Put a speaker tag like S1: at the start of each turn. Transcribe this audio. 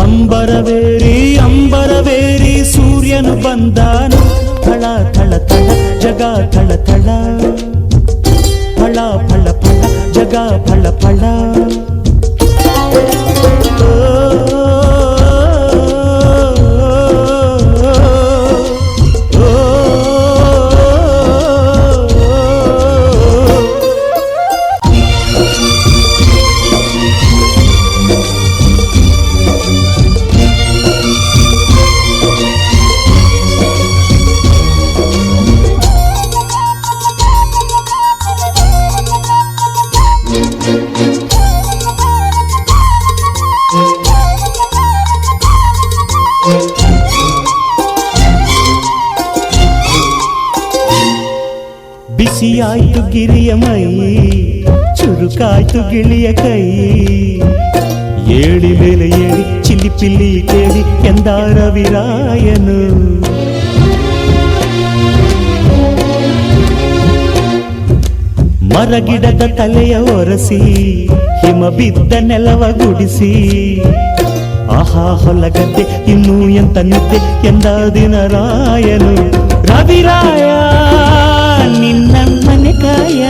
S1: ಅಂಬರವೇರಿ ಅಂಬರವೇರಿ ಸೂರ್ಯನು ಬಂದಾನು ಥಳ ಥಳ ಥಳ ಜಗ ಥಳ ಥಳ ಫಳ ಫಳ ಫಳ ಜಗ ಫಳ ಫಳ ಬಿಸಿಯಾಯ್ತು ಗಿರಿಯ ಮೈ ಚುರುಕಾಯ್ತು ಗಿಳಿಯ ಕೈ ಏಳಿ ಮೇಲೆ ಏಳಿ ಚಿಲಿಪಿಲಿ ಕೇಳಿ ಎಂದಾರ ವಿರಾಯನು ಮರಗಿಡದ ತಲೆಯ ಒರೆಸಿ ಹಿಮ ಬಿದ್ದ ನೆಲವ ಗುಡಿಸಿ ಆಹಾ ಹೊಲಗದ್ದೆ ಇನ್ನೂ ಎಂತ ನಿದ್ದೆ ಎಂದ ದಿನ ರಾಯನು ರವಿರಾಯ ನಿನ್ನ ಮನೆ ಕಾಯ